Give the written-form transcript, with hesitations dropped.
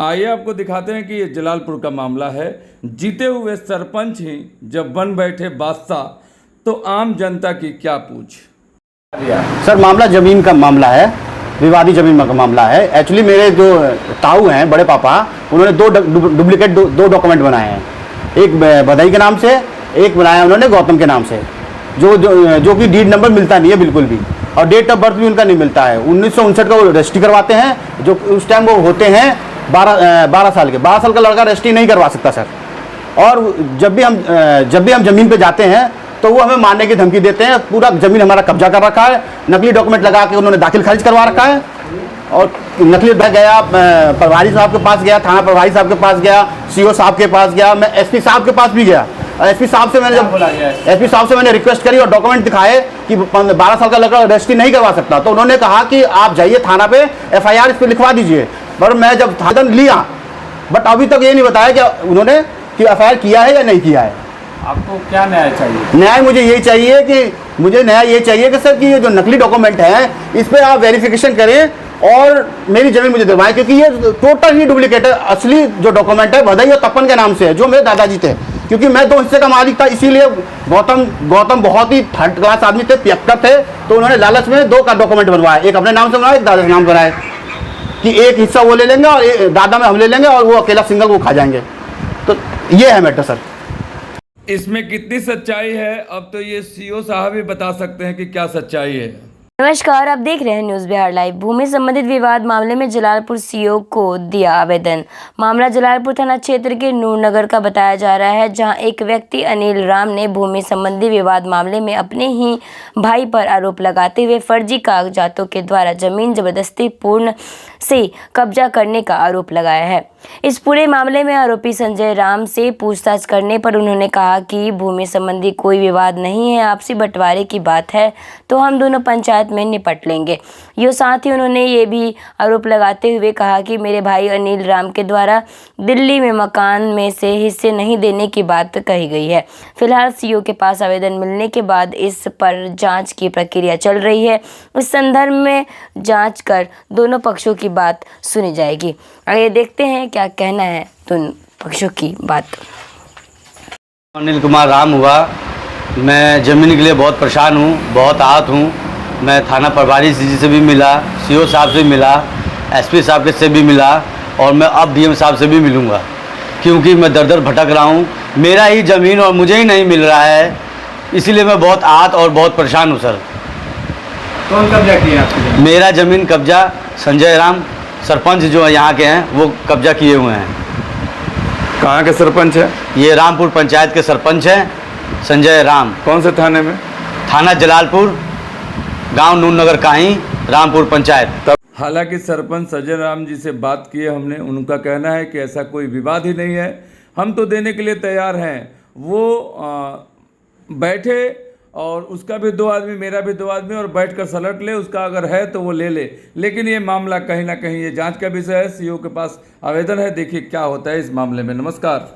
आइए आपको दिखाते हैं कि ये जलालपुर का मामला है। जीते हुए सरपंच ही जब बन बैठे बादशाह, तो आम जनता की क्या पूछ। सर मामला ज़मीन का मामला है, विवादी ज़मीन का मामला है। एक्चुअली मेरे जो ताऊ हैं, बड़े पापा, उन्होंने दो डुप्लीकेट दो डॉक्यूमेंट बनाए हैं। एक भदई के नाम से, एक बनाया उन्होंने गौतम के नाम से, जो कि डीड नंबर मिलता नहीं है बिल्कुल भी, और डेट ऑफ बर्थ भी उनका नहीं मिलता है। 1959 का वो रजिस्ट्री करवाते हैं, जो उस टाइम वो होते हैं 12 साल के। 12 साल का लड़का रजिस्ट्री नहीं करवा सकता सर। और जब भी हम ज़मीन पे जाते हैं तो वो हमें मारने की धमकी देते हैं। पूरा ज़मीन हमारा कब्जा कर रखा है, नकली डॉक्यूमेंट लगा के उन्होंने दाखिल खारिज करवा रखा है। और नकली गया, प्रभारी साहब के पास गया, थाना प्रभारी साहब के पास गया, सीओ साहब के पास गया, मैं एसपी साहब के पास भी गया। और एसपी साहब से मैंने रिक्वेस्ट करी और डॉक्यूमेंट दिखाए कि 12 साल का लड़का रजिस्ट्री नहीं करवा सकता। तो उन्होंने कहा कि आप जाइए थाना पे, FIR इस पर लिखवा दीजिए। पर मैं जब थाना लिया, बट अभी तक ये नहीं बताया कि उन्होंने कि FIR किया है या नहीं किया है। आपको क्या न्याय चाहिए? न्याय मुझे यही चाहिए कि सर कि ये जो नकली डॉक्यूमेंट है इस पर आप वेरिफिकेशन करें और मेरी जमीन मुझे दिलवाएं, क्योंकि ये टोटल ही डुप्लीकेट है। असली जो डॉक्यूमेंट है भदई और तपन के नाम से है, जो मेरे दादाजी थे। क्योंकि मैं 2 हिस्से का मालिक था, इसीलिए गौतम बहुत ही थर्ड क्लास आदमी थे, पियक्कर थे, तो उन्होंने लालच में 2 का डॉक्यूमेंट बनवाया। एक अपने नाम से बनवाया, एक दादा के नाम से बनाया कि एक हिस्सा वो ले लेंगे और दादा में हम ले लेंगे और वो अकेला सिंगल वो खा जाएंगे। तो ये है मैटर सर। इसमें कितनी सच्चाई है, अब तो ये सीओ साहब ही बता सकते हैं कि क्या सच्चाई है। नमस्कार, आप देख रहे हैं न्यूज़ बिहार लाइव। भूमि संबंधित विवाद मामले में जलालपुर सीओ को दिया आवेदन। मामला जलालपुर थाना क्षेत्र के नूरनगर का बताया जा रहा है, जहां एक व्यक्ति अनिल राम ने भूमि संबंधी विवाद मामले में अपने ही भाई पर आरोप लगाते हुए फर्जी कागजातों के द्वारा जमीन जबरदस्ती पूर्ण से कब्जा करने का आरोप लगाया है। इस पूरे मामले में आरोपी संजय राम से पूछताछ करने पर उन्होंने कहा कि भूमि संबंधी कोई विवाद नहीं है, आपसी बंटवारे की बात है तो हम दोनों पंचायत में निपट लेंगे। यो साथ ही उन्होंने ये भी आरोप लगाते हुए कहा कि मेरे भाई अनिल राम के द्वारा दिल्ली में मकान में से हिस्से नहीं देने की बात कही गई है। फिलहाल सीओ के पास आवेदन मिलने के बाद इस पर जांच की प्रक्रिया चल रही है। इस संदर्भ में जांच कर दोनों पक्षों की बात सुनी जाएगी। आइए देखते हैं क्या कहना है दोनों पक्षों की बात। अनिल कुमार राम हुआ। मैं ज़मीन के लिए बहुत परेशान हूँ, बहुत आहत हूँ। मैं थाना प्रभारी जी से भी मिला, सीओ साहब से मिला, एसपी साहब के से भी मिला और मैं अब डीएम साहब से भी मिलूँगा, क्योंकि मैं दर दर भटक रहा हूँ। मेरा ही ज़मीन और मुझे ही नहीं मिल रहा है, इसीलिए मैं बहुत आहत और बहुत परेशान हूँ सर। कौन कब्जा किया आपकी? मेरा ज़मीन कब्जा संजय राम सरपंच जो यहाँ के हैं वो कब्जा किए हुए हैं। कहाँ के सरपंच है? ये रामपुर पंचायत के सरपंच हैं संजय राम। कौन से थाने में? थाना जलालपुर, गांव नूरनगर काहीं, रामपुर पंचायत। हालांकि सरपंच संजय राम जी से बात किए हमने, उनका कहना है कि ऐसा कोई विवाद ही नहीं है, हम तो देने के लिए तैयार हैं। वो बैठे और उसका भी 2 आदमी, मेरा भी 2 आदमी, और बैठकर सलट ले, उसका अगर है तो वो ले ले। लेकिन ये मामला कहीं ना कहीं ये जांच का विषय है। सीओ के पास आवेदन है, देखिए क्या होता है इस मामले में। नमस्कार।